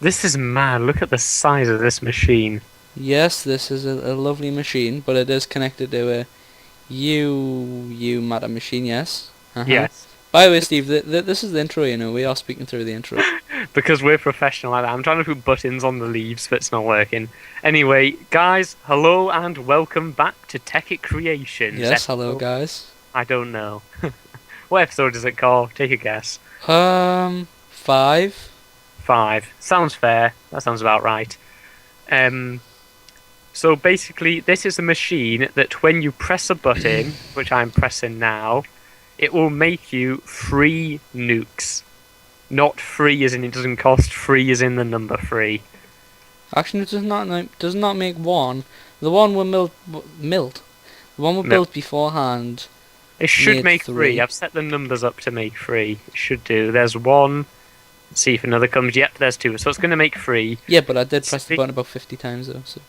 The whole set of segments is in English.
This is mad. Look at the size of this machine. Yes, this is a lovely machine, but it is connected to a matter machine. Yes. Yes. By the way, Steve, this is the intro. You know, we are speaking through the intro. Because we're professional like that. I'm trying to put buttons on the leaves, but it's not working. Anyway, guys, hello and welcome back to Tekkit Creations. Yes. Hello, guys. I don't know. What episode is it called? Take a guess. 5. 5. Sounds fair. That sounds about right. Um, so basically, this is a machine that when you press a button, which I'm pressing now, it will make you 3 nukes. Not free as in it doesn't cost, free as in the number 3. Actually, it does not make one. The one we milled. The one we No. built beforehand. It should Made make 3. 3. I've set the numbers up to make 3. It should do. There's 1. Let's see if another comes. Yep, there's 2. So it's going to make 3. Yeah, but I did press the button about 50 times though. So.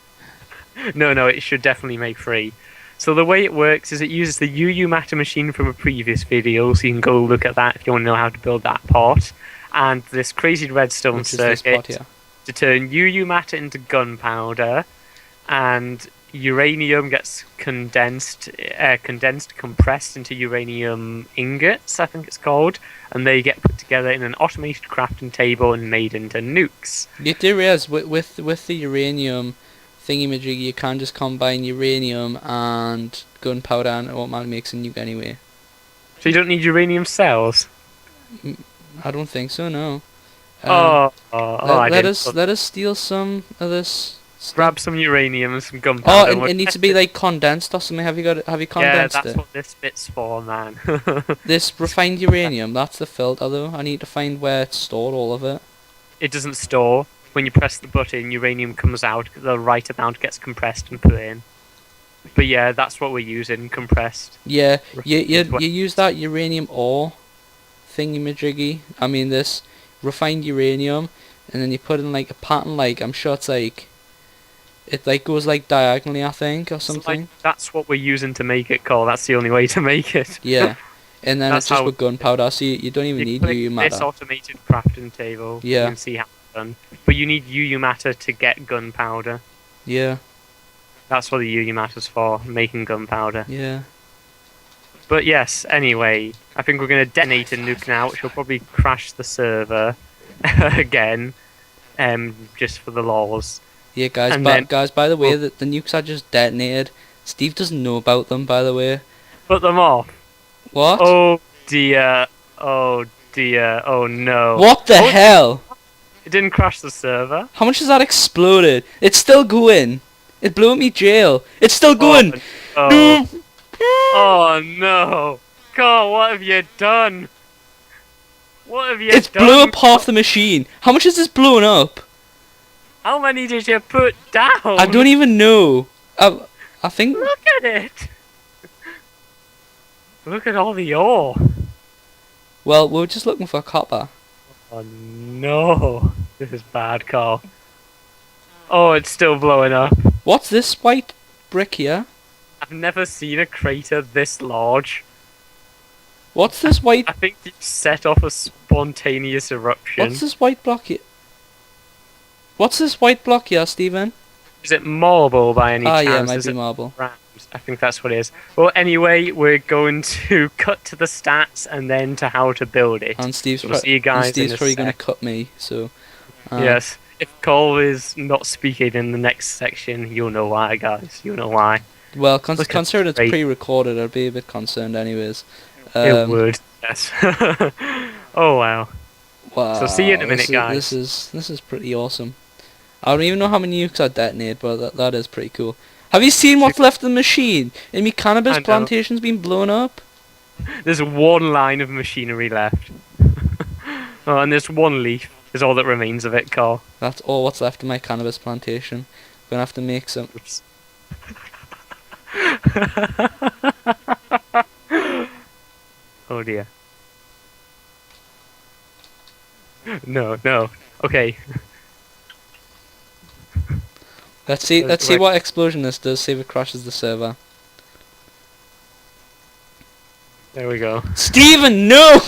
No, it should definitely make 3. So the way it works is it uses the UU matter machine from a previous video, so you can go look at that if you want to know how to build that pot. And this crazy redstone Which is this circuit pot here. to turn UU matter into gunpowder, and uranium gets compressed into uranium ingots, I think it's called, and they get put together in an automated crafting table and made into nukes. You do realize with the uranium thingy-majiggy, you can't just combine uranium and gunpowder and it automatically makes a nuke anyway. So you don't need uranium cells? I don't think so, no. Let Let us steal some of this stuff. grab some uranium and some Oh, gunpowder. it needs to be like condensed or something. Have you Yeah, condensed that's it? what this bit's for, man. This refined uranium, that's the filter though. I need to find where it's stored, all of it. It doesn't store. When you press the button, uranium comes out, the right amount gets compressed and put in. But yeah, that's what we're using, compressed. Yeah, you use that uranium ore thingy-majiggy. I mean this refined uranium, and then you put in like a pattern, like I'm sure it's like it like goes like diagonally, I think, or something. Like, that's what we're using to make it, Cole. That's the only way to make it. Yeah, and then That's it's just how with gunpowder, so you don't even need click UU this matter. automated crafting table. You Yeah, can see how it's done. But you need UU matter to get gunpowder. yeah, That's what the UU matter's for, making gunpowder. yeah. But yes, anyway, I think we're going to detonate a nuke now, which will probably crash the server again, just for the lols. Yeah, guys, And but then- guys, by the way, the nukes are just detonated. Steve doesn't know about them, by the way. Put them off. What? Oh dear. Oh dear. Oh no. What the Oh, hell? It didn't crash the server. How much has that exploded? It's still going. It blew up me jail. It's still going. Oh, no. Oh no. God, what have you done? What have you It's done? blew up half the machine. How much is this blown up? How many did you put down? I don't even know. I think. Look at it. Look at all the ore. Well, we're just looking for copper. Oh no. This is bad, Carl. Oh, it's still blowing up. What's this white brick here? I've never seen a crater this large. What's this white? I think you set off a spontaneous eruption. What's this white block here? What's this white block here, Stephen? Is it marble by any chance? Yeah, it might Is be it marble. round? I think that's what it is. Well, anyway, we're going to cut to the stats and then to how to build it. And Steve's, We'll see you guys in a probably gonna sec. cut me. So. Yes. If Cole is not speaking in the next section, you'll know why, guys. You'll know why. Well, Look at considering it's the rate. pre-recorded, I'd be a bit concerned, anyways. It would. Yes. Oh wow. Wow. So see you in a minute, guys. This is pretty awesome. I don't even know how many nukes I detonate, but that is pretty cool. Have you seen what's left of the machine? And me cannabis I know. plantation's been blown up. There's one line of machinery left. Oh, and there's one leaf. Is all that remains of it, Carl. That's all what's left of my cannabis plantation. Gonna have to make some. Oops. Oh dear. No. Okay. Let's see what explosion this does. See if it crashes the server. There we go. Steven, no!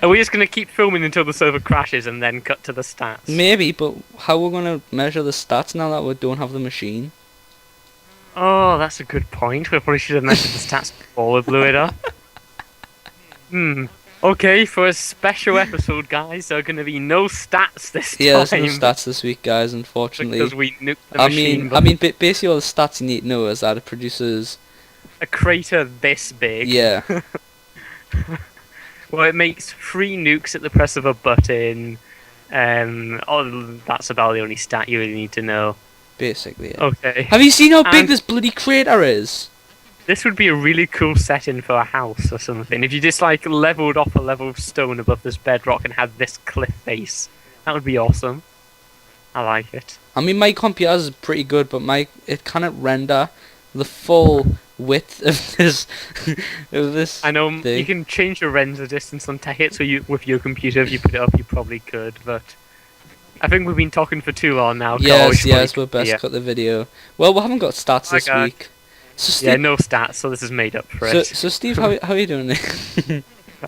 Are we just going to keep filming until the server crashes and then cut to the stats? Maybe, but how we're gonna measure the stats now that we don't have the machine? Oh, that's a good point. We probably should have measured the stats before we blew it up. Hmm. Okay, for a special episode, guys, there are going to be no stats this Yeah, there's no time stats this week, guys. Unfortunately, because we nuked the I machine. mean, I mean, basically all the stats you need to know is that it produces. A crater this big. Yeah, Well, it makes 3 nukes at the press of a button. That's about the only stat you really need to know. basically. Yeah. Okay. Have you seen how big And this bloody crater is? this would be a really cool setting for a house or something. If you just like leveled off a level of stone above this bedrock and had this cliff face, that would be awesome. I like it. I mean, my computer is pretty good, but it cannot render the full width of this of this. I know thing. you can change your render distance on Tekkit, so with your computer, if you put it up, you probably could. But I think we've been talking for too long now. Carl. Yes, we're best cut the video. Well, we haven't got stats this Okay. week. So Steve, Yeah, no stats, so this is made up for it. so Steve, how are you doing?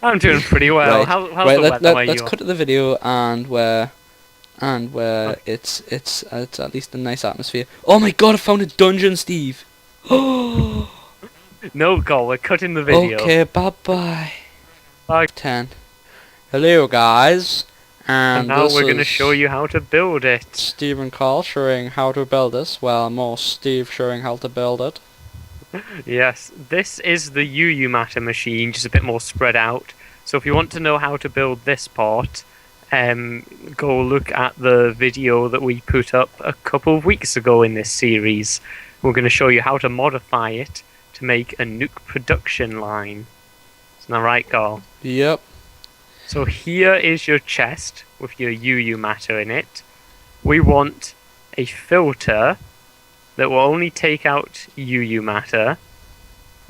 I'm doing pretty well. Right. How's Right, the weather where let's you are? cut to the video and where it's at least a nice atmosphere. Oh my god, I found a dungeon, Steve. Oh. No goal, we're cutting the video. Okay, bye. Bye. 10. Hello, guys. And now we're going to show you how to build it. Steve and Carl showing how to build this. Well, more Steve showing how to build it. Yes, this is the UU matter machine, just a bit more spread out. So if you want to know how to build this part, go look at the video that we put up a couple of weeks ago in this series. We're going to show you how to modify it to make a nuke production line. Isn't that right, Carl? Yep. So here is your chest with your UU matter in it. We want a filter that will only take out UU matter.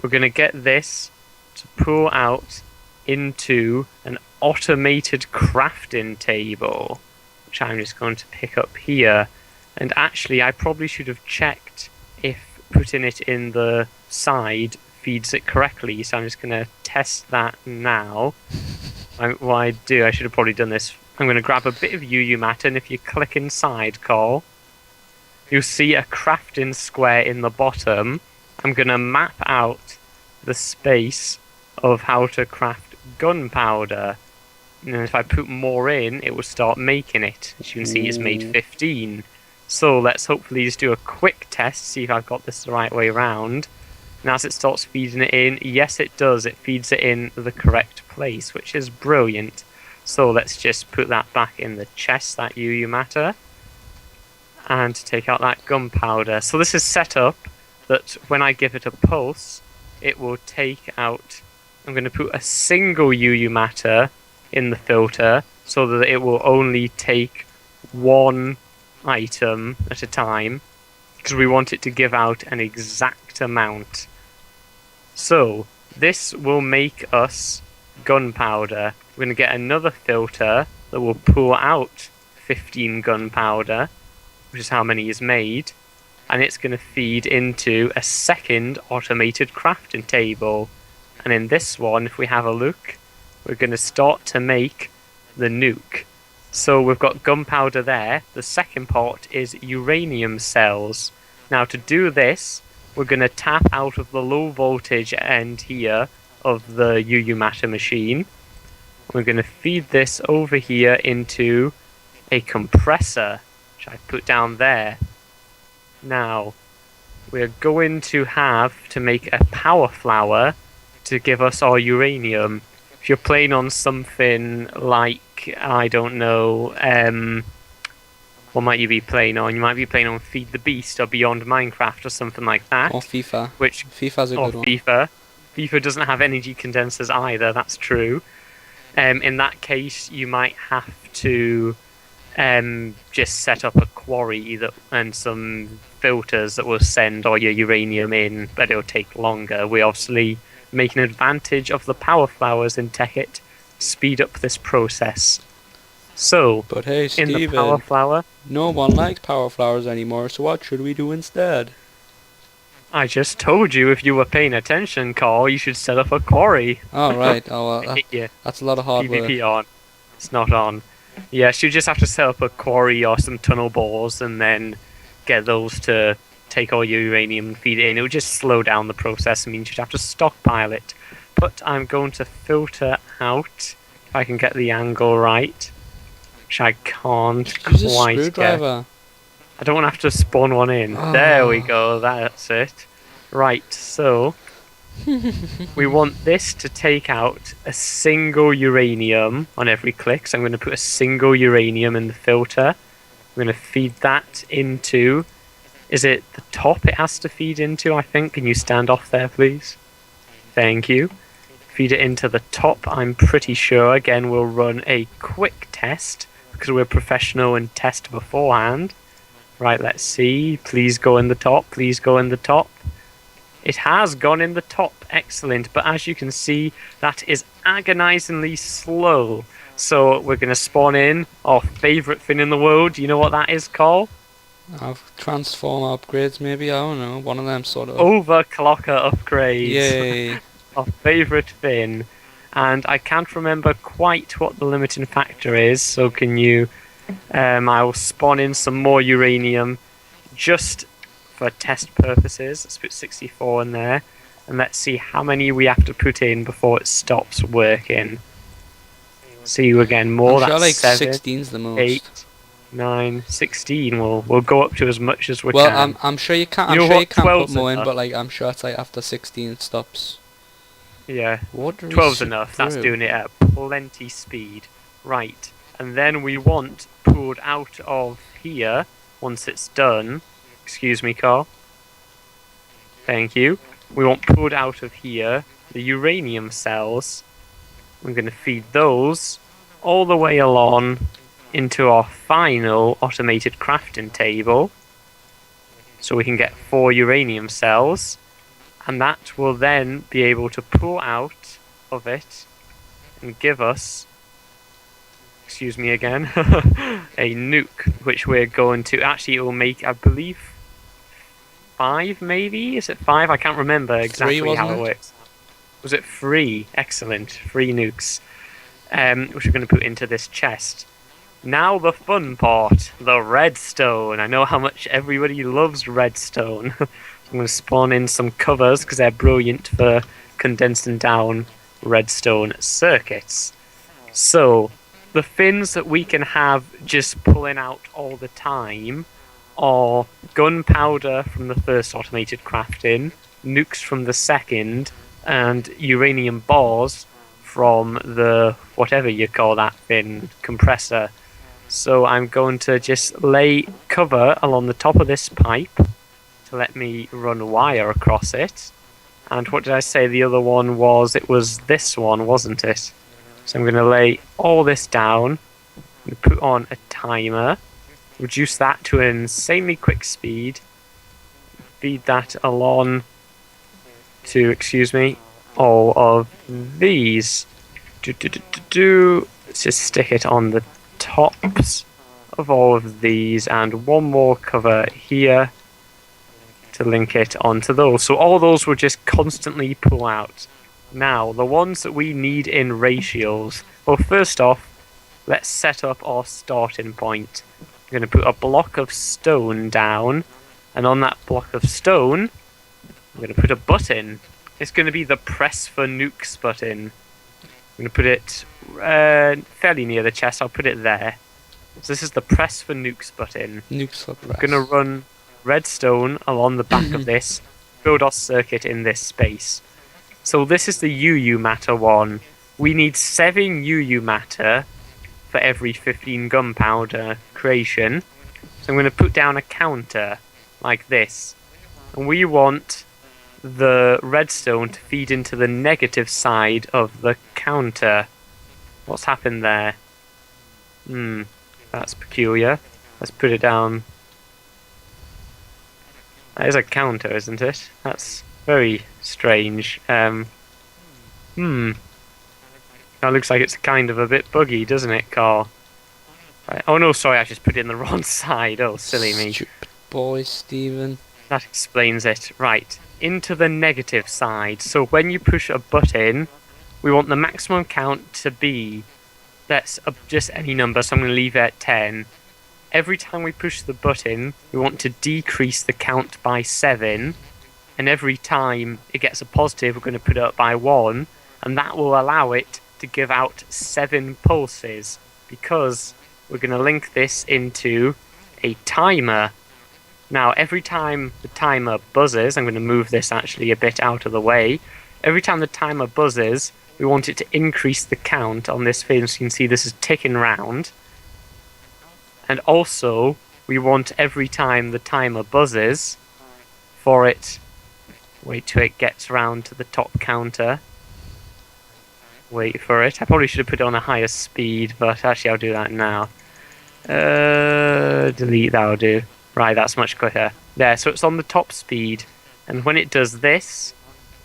We're going to get this to pull out into an automated crafting table, which I'm just going to pick up here. And actually, I probably should have checked if putting it in the side feeds it correctly, so I'm just going to test that now. What I do, I should have probably done this. I'm going to grab a bit of UU matter, and if you click inside, Carl, you'll see a crafting square in the bottom. I'm going to map out the space of how to craft gunpowder. And if I put more in, it will start making it. As you can see, it's made 15. So let's hopefully just do a quick test, see if I've got this the right way around. And as it starts feeding it in, yes it does, it feeds it in the correct place, which is brilliant. So let's just put that back in the chest, that UU matter, and take out that gunpowder. So this is set up that when I give it a pulse, it will take out, I'm going to put a single UU matter in the filter so that it will only take one item at a time, because we want it to give out an exact amount. So this will make us gunpowder. We're going to get another filter that will pull out 15 gunpowder, which is how many is made, and it's going to feed into a second automated crafting table. And in this one, if we have a look, we're going to start to make the nuke. So we've got gunpowder there. The second part is uranium cells. Now to do this, we're going to tap out of the low voltage end here of the UU matter machine. We're going to feed this over here into a compressor, which I put down there. Now, we're going to have to make a power flower to give us our uranium. If you're playing on something like, I don't know, what might you be playing on? You might be playing on Feed the Beast or Beyond Minecraft or something like that. Or FIFA. Which, FIFA's a good one. FIFA. FIFA doesn't have energy condensers either, that's true. In that case, you might have to just set up a quarry and some filters that will send all your uranium in, but it'll take longer. We obviously make an advantage of the power flowers in Tekkit to speed up this process. So, But hey, in the Steven, power flower, no one likes power flowers anymore, so what should we do instead? I just told you if you were paying attention, Carl, you should set up a quarry. Oh, right. Oh, well, Hit you. that's a lot of hard work. PvP on. It's not on. Yes, you just have to set up a quarry or some tunnel bores and then get those to take all your uranium and feed it in. It would just slow down the process. It means you'd have to stockpile it. But I'm going to filter out, if I can get the angle right, which I can't Use a quite get. screwdriver. I don't want to have to spawn one in. Oh. There we go, that's it. Right, so we want this to take out a single uranium on every click. So I'm going to put a single uranium in the filter. I'm going to feed that into... Is it the top it has to feed into, I think? Can you stand off there, please? Thank you. Feed it into the top, I'm pretty sure. Again, we'll run a quick test because we're professional and test beforehand. Right, let's see. Please go in the top. Please go in the top. It has gone in the top. Excellent. But as you can see, that is agonizingly slow. So we're going to spawn in our favourite thing in the world. Do you know what that is, Carl? Transformer upgrades, maybe. I don't know. One of them sort of. Overclocker upgrades. Yay. Our favourite thing. And I can't remember quite what the limiting factor is. So can you... I'll spawn in some more uranium just for test purposes. Let's put 64 in there. And let's see how many we have to put in before it stops working. See you again more. I'm sure That's like 7, 16's the most. 8, 9, 16. We'll go up to as much as we Well, can. I'm sure you can't. You know I'm sure you what? can put 12's more in, enough. but like I'm sure it's like after 16 it stops. Yeah, What? 12's enough. That's doing it at plenty speed. Right, and then we want pulled out of here once it's done. Excuse me, Carl. Thank you. We want pulled out of here the uranium cells. We're going to feed those all the way along into our final automated crafting table. So we can get 4 uranium cells. And that will then be able to pull out of it and give us, excuse me again, a nuke, which we're going to, actually it will make, I believe, 5 maybe? Is it 5? I can't remember exactly 3, how wasn't it it? works. Was it 3? Excellent. 3 nukes. Which we're going to put into this chest. Now the fun part, the redstone. I know how much everybody loves redstone. I'm going to spawn in some covers because they're brilliant for condensing down redstone circuits. So, the things that we can have just pulling out all the time are gunpowder from the first automated crafting, nukes from the second, and uranium bars from the, whatever you call that thing, compressor. So I'm going to just lay cover along the top of this pipe to let me run wire across it. And what did I say the other one was? It was this one, wasn't it? So I'm going to lay all this down and put on a timer, reduce that to an insanely quick speed, feed that along to, excuse me, all of these. Let's just stick it on the tops of all of these and one more cover here to link it onto those. So all those will just constantly pull out. Now, the ones that we need in ratios. Well, first off, let's set up our starting point. I'm going to put a block of stone down, and on that block of stone, I'm going to put a button. It's going to be the press for nukes button. I'm going to put it fairly near the chest. I'll put it there. So this is the press for nukes button. Nukes for press. I'm going to run redstone along the back of this, build our circuit in this space. So this is the UU matter one. We need 7 UU matter for every 15 gunpowder creation. So I'm going to put down a counter like this. And we want the redstone to feed into the negative side of the counter. What's happened there? That's peculiar. Let's put it down. That is a counter, isn't it? That's very strange. That looks like it's kind of a bit buggy, doesn't it, Carl? Right. Oh no, sorry, I just put it in the wrong side. Oh, silly me. Stupid boy, Steven. That explains it. Right. Into the negative side. So when you push a button, we want the maximum count to be, let's just any number, so I'm going to leave it at 10. Every time we push the button, we want to decrease the count by 7. And every time it gets a positive, we're going to put it up by 1. And that will allow it to give out 7 pulses. Because we're going to link this into a timer. Now, every time the timer buzzes, I'm going to move this actually a bit out of the way. Every time the timer buzzes, we want it to increase the count on this thing. So you can see this is ticking round. And also, we want every time the timer buzzes for it... Wait till it gets round to the top counter. Wait for it. I probably should have put it on a higher speed, but actually I'll do that now. Delete, that'll do. Right, that's much quicker. There, so it's on the top speed. And when it does this,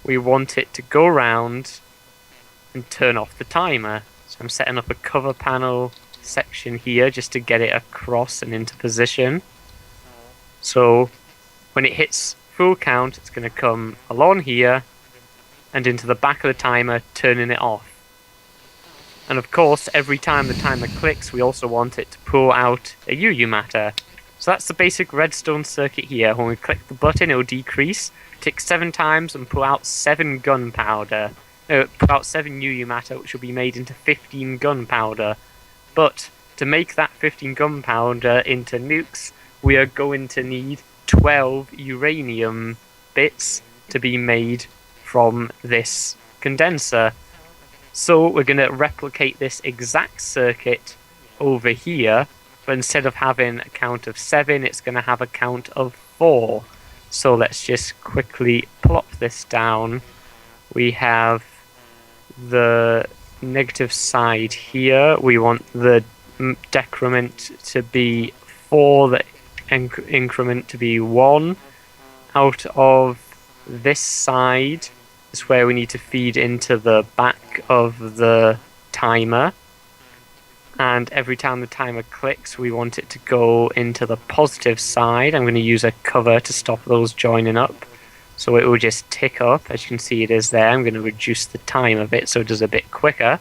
we want it to go round and turn off the timer. So I'm setting up a cover panel section here just to get it across and into position. So when it hits full count, it's going to come along here and into the back of the timer, turning it off. And of course, every time the timer clicks, we also want it to pull out a UU matter. So that's the basic redstone circuit here. When we click the button, it will decrease, tick 7 times, and pull out 7 gunpowder. Pull out 7 UU matter, which will be made into 15 gunpowder. But to make that 15 gunpowder into nukes, we are going to need 12 uranium bits to be made from this condenser. So we're going to replicate this exact circuit over here, but instead of having a count of 7, it's going to have a count of 4. So let's just quickly plop this down. We have the negative side here. We want the decrement to be 4, the increment to be 1. Out of this side is where we need to feed into the back of the timer. And every time the timer clicks, we want it to go into the positive side. I'm going to use a cover to stop those joining up. So it will just tick up. As you can see, it is there. I'm going to reduce the time of it so it does a bit quicker.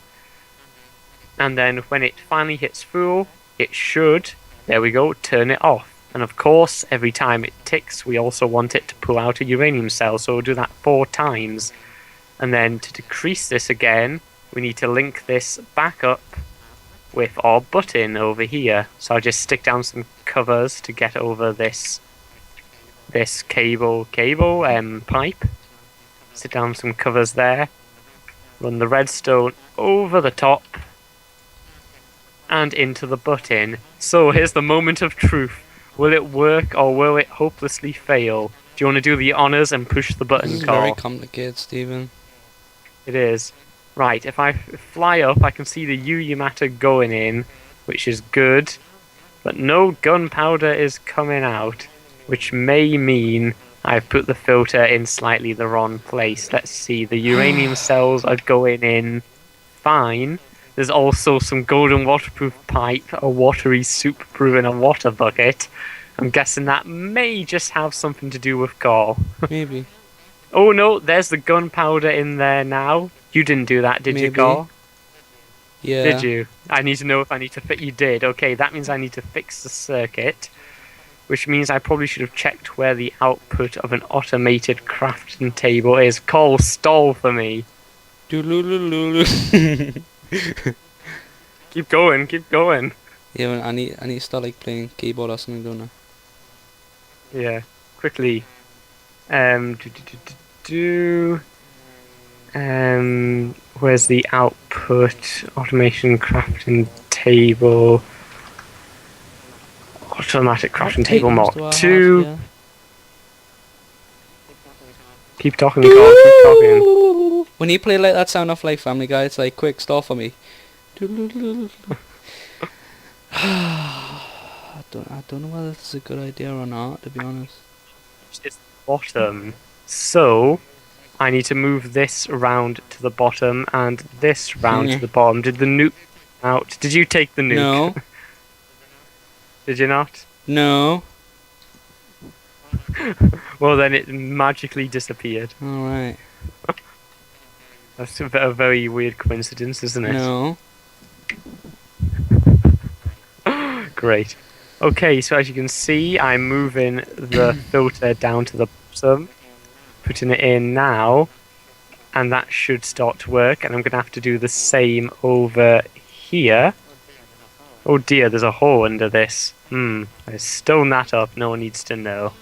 And then when it finally hits full, it should, there we go, turn it off. And of course, every time it ticks, we also want it to pull out a uranium cell. So we'll do that 4 times. And then to decrease this again, we need to link this back up with our button over here. So I'll just stick down some covers to get over this cable pipe. Stick down some covers there. Run the redstone over the top and into the button. So here's the moment of truth. Will it work or will it hopelessly fail? Do you want to do the honours and push the button, This is Carl? very complicated, Stephen. It is. Right, if I fly up, I can see the UU matter going in, which is good. But no gunpowder is coming out, which may mean I've put the filter in slightly the wrong place. Let's see, the uranium cells are going in fine. There's also some golden waterproof pipe, a watery soup brew in a water bucket. I'm guessing that may just have something to do with Carl. Maybe. Oh no, there's the gunpowder in there now. You didn't do that, did you, Maybe. Carl? Yeah. Did you? I need to know if I need to fit. You did. Okay, that means I need to fix the circuit, which means I probably should have checked where the output of an automated crafting table is. Carl, stall for me. Doodle-loo-loo-loo. Keep going, keep going. Yeah, man, I need to start like playing keyboard or something, don't I? Yeah, quickly. Where's the output? Automation crafting table. Automatic crafting table Mark 2. Yeah. Keep talking, Carl, keep talking. When you play like that sound off like Family Guy, it's like, quick, stall for me. I don't know whether this is a good idea or not, to be honest. It's the bottom. So, I need to move this round to the bottom and this round to the bottom. Did the nuke out? Did you take the nuke? No. Did you not? No. Well, then it magically disappeared. Alright. That's a very weird coincidence, isn't it? No. Great. Okay, so as you can see, I'm moving the filter down to the bottom, putting it in now, and that should start to work. And I'm going to have to do the same over here. Oh dear, there's a hole under this. I've stolen that up. No one needs to know.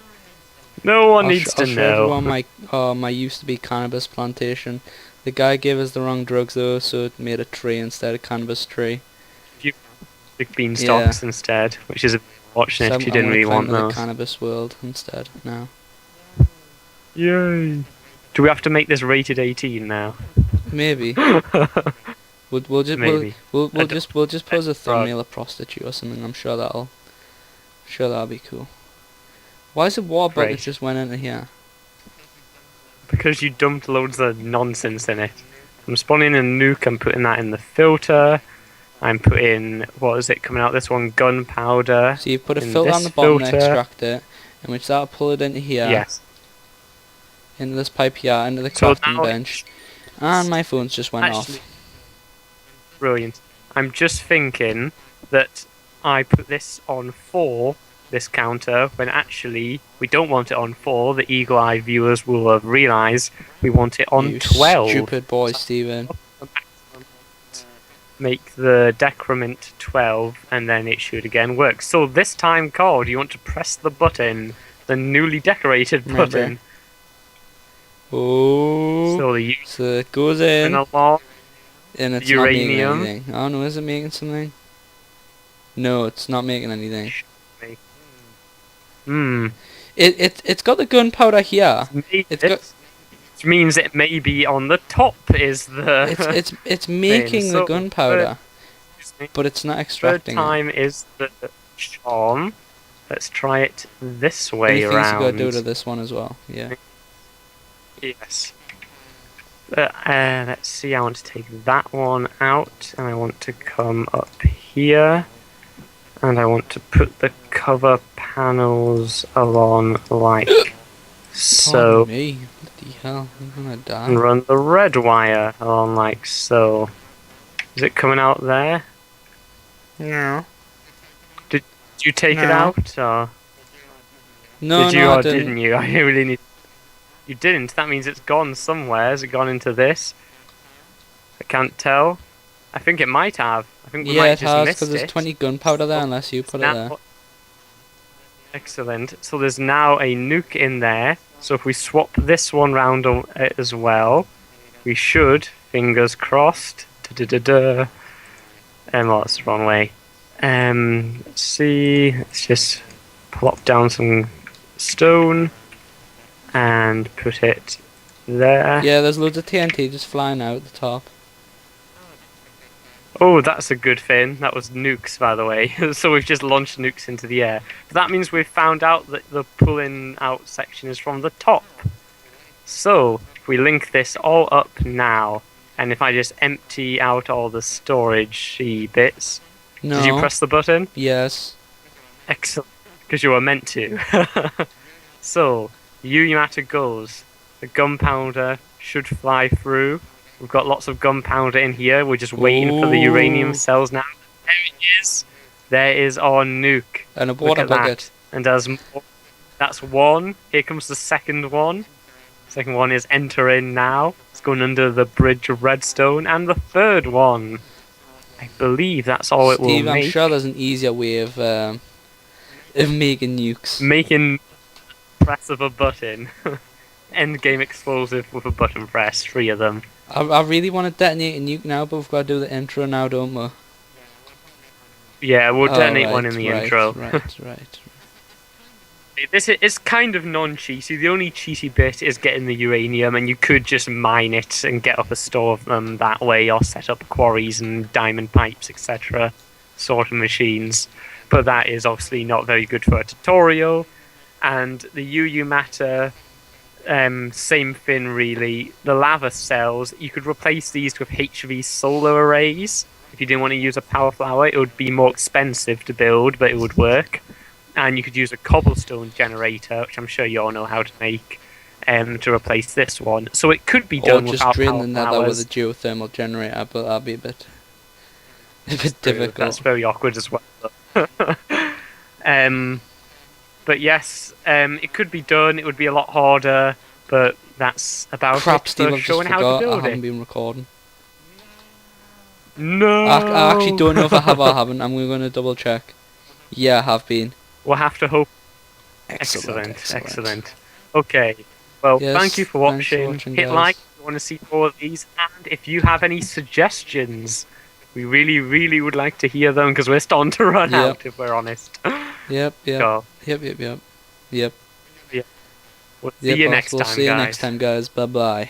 No one needs to I'll show know. everyone my used to be cannabis plantation. The guy gave us the wrong drugs though, so it made a tree instead of cannabis tree. You big beanstalks instead, which is unfortunate So if you didn't really want the those. cannabis world instead now. Yay! Do we have to make this rated 18 now? Maybe. We'll just Maybe. we'll just pose a thumbnail of prostitute or something. I'm sure that'll be cool. Why is the water bucket Great. just went into here? Because you dumped loads of nonsense in it. I'm spawning a nuke, I'm putting that in the filter. I'm putting, what is it coming out this one, gunpowder. So you put a in filter this on the bottom and filter. extract it, in which that'll pull it into here, Yes. into this pipe here, into the So crafting now bench. And my phone's just went Actually, off. brilliant. I'm just thinking that I put this on 4, this counter, when actually we don't want it on 4. The eagle-eye viewers will have realised we want it on You 12. stupid boy, Steven. Make the decrement 12, and then it should again work. So this time, Carl, do you want to press the button, the newly decorated Maybe. button? Oh, So so it goes in, along. and it's uranium. not making anything. Oh no, is it making something? No, it's not making anything. It's got the gunpowder here. It's got. Which means it may be on the top. Is the It's making the So, gunpowder, third but it's not extracting it. time is the charm. Let's try it this way Anything you around. gotta do to this one as well. Yeah. Yes. Let's see, I want to take that one out, and I want to come up here, and I want to put the cover panels along like so, Pardon me. What the hell? I'm gonna die. and run the red wire along like so. Is it coming out there? No. Did you take it No. out, or No, did you, no, I or didn't. didn't you? I really need. You didn't. That means it's gone somewhere. Has it gone into this? I can't tell. I think it might have. I think we Yeah, might it have just has, missed because there's it. 20 gunpowder there unless you put it there. Now- Excellent. So there's now a nuke in there. So if we swap this one round as well, we should, fingers crossed. Da-da-da-da. Oh, that's the wrong way. Let's see. Let's just plop down some stone and put it there. Yeah, there's loads of TNT just flying out the top. Oh, that's a good thing. That was nukes, by the way. So we've just launched nukes into the air. But that means we've found out that the pulling out section is from the top. So, if we link this all up now, and if I just empty out all the storage bits. No. Did you press the button? Yes. Excellent. Because you were meant to. So, Yuyamata goes. The gunpowder should fly through. We've got lots of gunpowder in here. We're just waiting for the uranium Ooh. cells now. There it is. There is our nuke. And a Look water at that. bucket. And as that's one. Here comes the second one. Second one is entering now. It's going under the bridge of Redstone. And the third one. I believe that's all it will Steve, I'm make. sure there's an easier way of making nukes. Making press of a button. End game explosive with a button press. 3 of them. I really want to detonate a nuke now, but we've got to do the intro now, don't we? Yeah, we'll Oh, detonate right, one in the right, intro. Right. This is kind of non-cheaty. The only cheaty bit is getting the uranium, and you could just mine it and get up a store of them that way, or set up quarries and diamond pipes, etc. sort of machines. But that is obviously not very good for a tutorial. And the UU matter, same thing really. The lava cells, you could replace these with HV solar arrays. If you didn't want to use a power flower, it would be more expensive to build, but it would work. and you could use a cobblestone generator, which I'm sure you all know how to make, to replace this one. So it could be Or done just without drain power the nether with a flowers. geothermal generator, but that'd be a bit True, difficult. that's very awkward as well. um, but yes, it could be done. It would be a lot harder, but that's about Crap, it Steve, for I've just showing how to forgot. I build haven't it. been recording. I actually No, don't know if I have or haven't. I'm going to double check. Yeah, I have been. we'll have to hope. Excellent, Excellent, excellent. excellent. Okay, well, thank you Yes, for thanks for watching. watching, Hit guys. like if you want to see more of these, and if you have any suggestions, we really, really would like to hear them because we're starting to run Yep. out, if we're honest. Yep. So, Yep. yeah, we'll see Yep, you next we'll time, see you guys. next time, guys. Bye-bye.